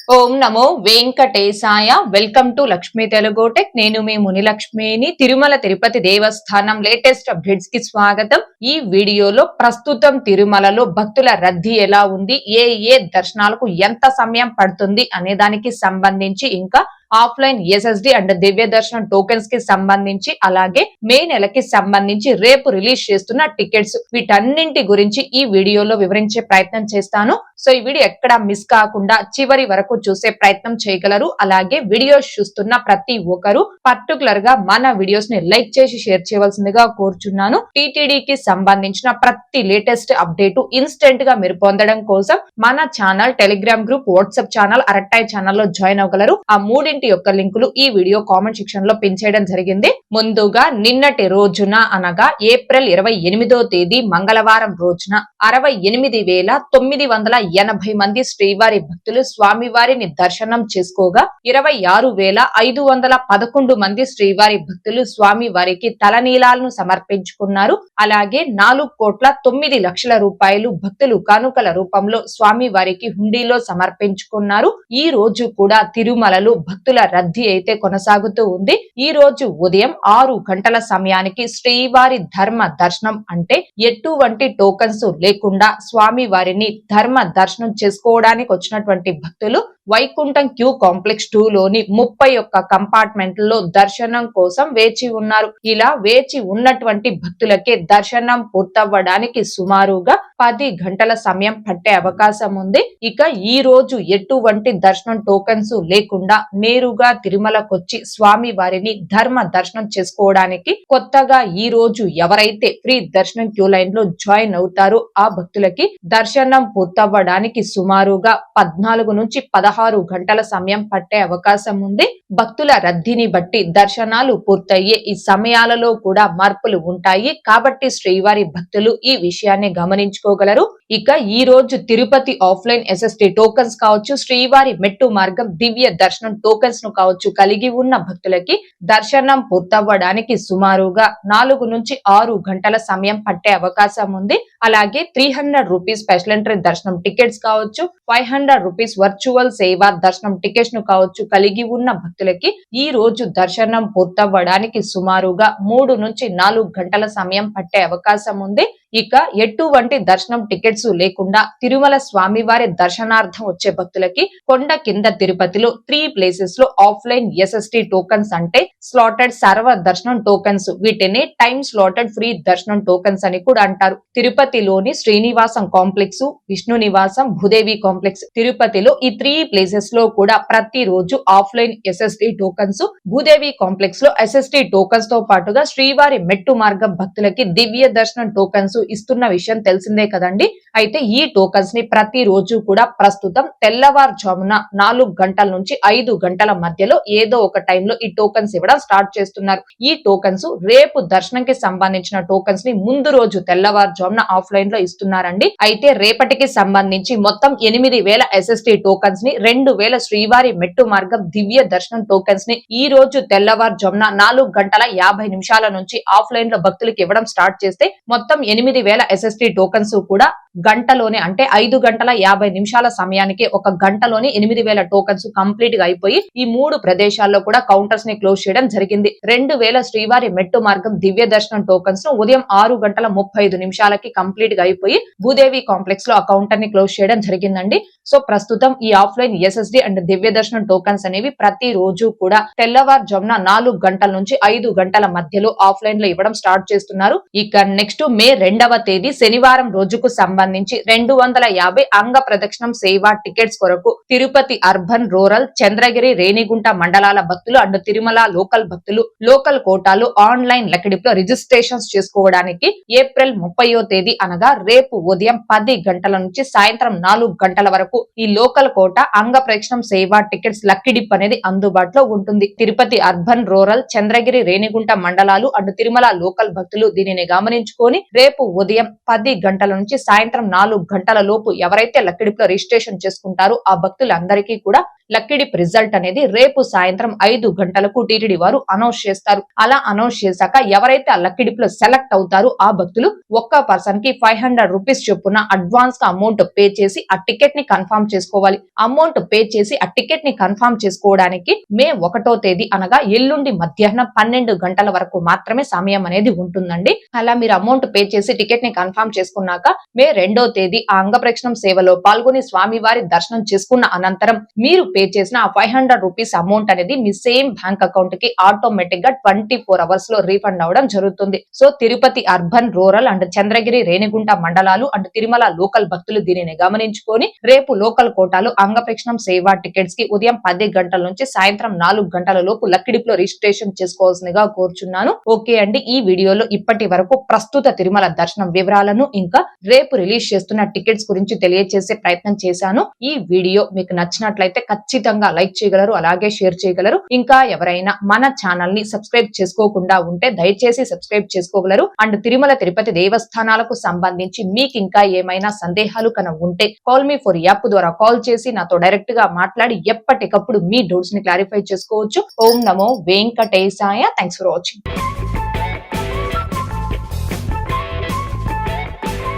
Om Namo Venkatesaya. Welcome to Lakshmi Telugu tech. నేను మీ మునిలక్ష్మిని. తిరుమల తిరుపతి దేవస్థానం latest updates కి స్వాగతం. ఈ వీడియోలో ప్రస్తుతం తిరుమలలో భక్తుల రద్దీ ఎలా ఉంది, ఏ దర్శనాలకు ఎంత సమయం పడుతుంది అనే దానికి సంబంధించి, ఇంకా ఆఫ్లైన్ ఎస్ఎస్డి అండ్ దివ్య దర్శనం టోకెన్స్ కి సంబంధించి, అలాగే మే నెలకి సంబంధించి రేపు రిలీజ్ చేస్తున్న టికెట్స్, వీటన్నింటి గురించి ఈ వీడియోలో వివరించే ప్రయత్నం చేస్తాను. సో ఈ వీడియో ఎక్కడ మిస్ కాకుండా చివరి వరకు చూసే ప్రయత్నం చేయగలరు. అలాగే వీడియోస్ చూస్తున్న ప్రతి ఒక్కరు పర్టికులర్ గా మన వీడియోస్ ని లైక్ చేసి షేర్ చేయవలసిందిగా కోరుచున్నాను. టీటీడీకి సంబంధించిన ప్రతి లేటెస్ట్ అప్డేట్ ఇన్స్టెంట్ గా మీరు పొందడం కోసం మన channel, Telegram group, WhatsApp channel, Arattai ఛానల్లో జాయిన్ అవ్వగలరు. ఆ మూడింటి యొక్క లింకులు ఈ వీడియో కామెంట్ సెక్షన్ లో పిన్ చేయడం జరిగింది. ముందుగా నిన్నటి రోజున అనగా ఏప్రిల్ 28వ తేదీ మంగళవారం రోజున 68,980 మంది శ్రీవారి భక్తులు స్వామివారిని దర్శనం చేసుకోగా 26,511 మంది శ్రీవారి భక్తులు స్వామివారికి తలనీలాలను సమర్పించుకున్నారు. అలాగే 4,09,00,000 రూపాయలు భక్తులు కానుకల రూపంలో స్వామివారికి హుండీలో సమర్పించుకున్నారు. ఈ రోజు కూడా తిరుమలలో భక్తుల రద్దీ అయితే కొనసాగుతూ ఉంది. ఈ రోజు ఉదయం 6 గంటల సమయానికి శ్రీవారి ధర్మ దర్శనం అంటే ఎటువంటి టోకన్స్ లేకుండా స్వామి వారిని ధర్మ దర్శనం చేసుకోవడానికి వచ్చినటువంటి భక్తులు వైకుంఠం క్యూ కాంప్లెక్స్ 2 లోని 31 కంపార్ట్మెంట్లలో దర్శనం కోసం వేచి ఉన్నారు. ఇలా వేచి ఉన్నటువంటి భక్తులకే దర్శనం పూర్తవ్వడానికి సుమారుగా 10 గంటల సమయం పట్టే అవకాశం ఉంది. ఇక ఈ రోజు ఎటువంటి దర్శనం టోకెన్స్ లేకుండా నేరుగా తిరుమలకొచ్చి స్వామి వారిని ధర్మ దర్శనం చేసుకోవడానికి కొత్తగా ఈ రోజు ఎవరైతే ఫ్రీ దర్శనం క్యూ లైన్ లో జాయిన్ అవుతారో ఆ భక్తులకి దర్శనం పూర్తవ్వడానికి సుమారుగా 14 నుంచి 16 గంటల సమయం పట్టే అవకాశం ఉంది. భక్తుల రద్దీని బట్టి దర్శనాలు పూర్తయ్యే ఈ సమయాలలో కూడా మార్పులు ఉంటాయి. కాబట్టి శ్రీవారి భక్తులు ఈ విషయాన్ని గమనించుకోగలరు. ఇక ఈ రోజు తిరుపతి ఆఫ్లైన్ ఎస్ఎస్టీ టోకన్స్ కావచ్చు, శ్రీవారి మెట్టు మార్గం దివ్య దర్శనం టోకన్స్ ను కావచ్చు కలిగి ఉన్న భక్తులకి దర్శనం పూర్తవ్వడానికి సుమారుగా 4 నుంచి 6 గంటల సమయం పట్టే అవకాశం ఉంది. అలాగే 300 రూపీస్ స్పెషల్ ఎంట్రీ దర్శనం టికెట్స్ కావచ్చు, 500 రూపీస్ వర్చువల్ సేవా దర్శనం టికెట్స్ ను కావచ్చు కలిగి ఉన్న భక్తులకి ఈ రోజు దర్శనం పూర్తవ్వడానికి సుమారుగా 3 నుంచి 4 గంటల సమయం పట్టే అవకాశం ఉంది. ఇక ఎటువంటి దర్శనం టికెట్స్ లేకుండా తిరుమల స్వామివారి దర్శనార్థం వచ్చే భక్తులకి కొండ కింద తిరుపతిలో 3 ప్లేసెస్ లో ఆఫ్లైన్ ఎస్ఎస్టీ టోకన్స్ అంటే స్లాటెడ్ సర్వ దర్శనం టోకన్స్, వీటిని టైం స్లాటెడ్ ఫ్రీ దర్శనం టోకన్స్ అని కూడా అంటారు. తిరుపతిలోని శ్రీనివాసం కాంప్లెక్స్, విష్ణు నివాసం, భూదేవి కాంప్లెక్స్, తిరుపతిలో ఈ 3 ప్లేసెస్ లో కూడా ప్రతి రోజు offline SST tokens, Bhudevi complex లో ఎస్ఎస్టీ టోకన్స్ తో పాటుగా శ్రీవారి మెట్టు మార్గం భక్తులకి దివ్య దర్శనం టోకన్స్ ఇస్తున్న విషయం తెలిసిందే కదండి. అయితే ఈ టోకన్స్ ని ప్రతి రోజు కూడా ప్రస్తుతం తెల్లవారుజామున 4 గంటల నుంచి 5 గంటల మధ్యలో ఏదో ఒక టైంలో ఈ టోకన్స్ ఇవ్వడం స్టార్ట్ చేస్తున్నారు. ఈ టోకన్స్ రేపు దర్శనంకి సంబంధించిన టోకన్స్ ని ముందు రోజు తెల్లవారుజామున ఆఫ్లైన్ లో ఇస్తున్నారండి. అయితే రేపటికి సంబంధించి మొత్తం 8,000 ఎస్ఎస్టీ టోకన్స్ ని, 2,000 శ్రీవారి మెట్టు మార్గం దివ్య దర్శనం టోకన్స్ ని ఈ రోజు తెల్లవారుజామున 4 గంటల 50 నిమిషాల నుంచి ఆఫ్లైన్ లో భక్తులకు ఇవ్వడం స్టార్ట్ చేస్తే మొత్తం 8,000 ఎస్ఎస్టీ టోకన్స్ కూడా గంటలోనే అంటే 5 గంటల 50 నిమిషాల సమయానికి ఒక గంటలోనే 8,000 టోకన్స్ కంప్లీట్ గా అయిపోయి ఈ 3 ప్రదేశాల్లో కూడా కౌంటర్స్ ని క్లోజ్ చేయడం జరిగింది. 2,000 శ్రీవారి మెట్టు మార్గం దివ్య దర్శనం టోకన్స్ ను ఉదయం 6 గంటల 35 నిమిషాలకి కంప్లీట్ గా అయిపోయి భూదేవి కాంప్లెక్స్ లో ఆ కౌంటర్ ని క్లోజ్ చేయడం జరిగిందండి. సో ప్రస్తుతం ఈ ఆఫ్లైన్ ఎస్ఎస్డి అండ్ దివ్య దర్శనం టోకన్స్ అనేవి ప్రతి రోజు కూడా తెల్లవారుజామున 4 గంటల నుంచి 5 గంటల మధ్యలో ఆఫ్లైన్ లో ఇవ్వడం స్టార్ట్ చేస్తున్నారు. ఇక నెక్స్ట్ మే 2వ తేదీ శనివారం రోజుకు సంబంధించి 250 అంగ ప్రదక్షిణం సేవా టికెట్స్ కొరకు తిరుపతి అర్బన్, రూరల్, చంద్రగిరి, రేణిగుంట మండలాల భక్తులు అండ్ తిరుమల లోకల్ భక్తులు లోకల్ కోటాలు ఆన్లైన్ లెక్కడిలో రిజిస్ట్రేషన్స్ చేసుకోవడానికి ఏప్రిల్ 30వ తేదీ అనగా రేపు ఉదయం 10 గంటల నుంచి సాయంత్రం 4 గంటల వరకు ఈ లోకల్ కోట అంగ ప్రదక్షిణం సేవా టికెట్స్ లక్కిడిప్ అనేది అందుబాటులో ఉంటుంది. తిరుపతి అర్బన్, రూరల్, చంద్రగిరి, రేణిగుంట మండలాలు అండ్ తిరుమల లోకల్ భక్తులు దీనిని గమనించుకొని రేపు ఉదయం 10 గంటల నుంచి సాయంత్రం 4 గంటల లోపు ఎవరైతే లక్కిడిప్ లో రిజిస్ట్రేషన్ చేసుకుంటారో ఆ భక్తులందరికీ కూడా లక్కీ డిప్ రిజల్ట్ అనేది రేపు సాయంత్రం 5 గంటలకు టీటీడీ వారు అనౌన్స్ చేస్తారు. అలా అనౌన్స్ చేశాక ఎవరైతే ఆ లక్కీ డిప్ లో సెలెక్ట్ అవుతారో ఆ భక్తులు ఒక్క పర్సన్ కి 500 రూపీస్ చొప్పున అడ్వాన్స్ గా అమౌంట్ పే చేసి ఆ టికెట్ ని కన్ఫర్మ్ చేసుకోవాలి. అమౌంట్ పే చేసి ఆ టికెట్ ని కన్ఫర్మ్ చేసుకోవడానికి మే 1వ తేదీ అనగా ఎల్లుండి మధ్యాహ్నం 12 గంటల వరకు మాత్రమే సమయం అనేది ఉంటుందండి. అలా మీరు అమౌంట్ పే చేసి టికెట్ ని కన్ఫర్మ్ చేసుకున్నాక మే 2వ తేదీ ఆ అంగప్రక్షణం సేవలో పాల్గొని స్వామివారి దర్శనం చేసుకున్న అనంతరం మీరు పే చేసిన ఆ 500 రూపీస్ అమౌంట్ అనేది మీ సేమ్ బ్యాంక్ అకౌంట్ కి ఆటోమేటిక్ గా 24 అవర్స్ లో రీఫండ్ అవడం జరుగుతుంది. So Tirupati urban, rural and Chandragiri, Renigunta మండలాలు అండ్ తిరుమల లోకల్ భక్తులు దీనిని గమనించుకొని రేపు లోకల్ కోటాలు అంగప్రక్షణం సేవ టికెట్స్ కి ఉదయం 10 గంటల నుంచి సాయంత్రం 4 గంటల లోపు లక్కీ డిప్ లో రిజిస్ట్రేషన్ చేసుకోవాల్సిందిగా కోరుచున్నాను. ఓకే అండి, ఈ వీడియోలో ఇప్పటి వరకు ప్రస్తుత తిరుమల దర్శనం వివరాలను ఇంకా రేపు రిలీజ్ చేస్తున్న టికెట్స్ గురించి తెలియజేసే ప్రయత్నం చేశాను. ఈ వీడియో మీకు నచ్చినట్లయితే ఖచ్చితంగా లైక్ చేయగలరు, అలాగే షేర్ చేయగలరు. ఇంకా ఎవరైనా మన ఛానల్ ని సబ్స్క్రైబ్ చేసుకోకుండా ఉంటే దయచేసి సబ్స్క్రైబ్ చేసుకోగలరు. అండ్ తిరుమల తిరుపతి దేవస్థానాలకు సంబంధించి మీకు ఇంకా ఏమైనా సందేహాలు ఉంటే కాల్ మీ ఫర్ యాప్ ద్వారా కాల్ చేసి నాతో డైరెక్ట్ గా మాట్లాడి ఎప్పటికప్పుడు మీ డౌట్స్ ని క్లారిఫై చేసుకోవచ్చు. ఓం నమో వెంకటేశాయ. Thanks for watching.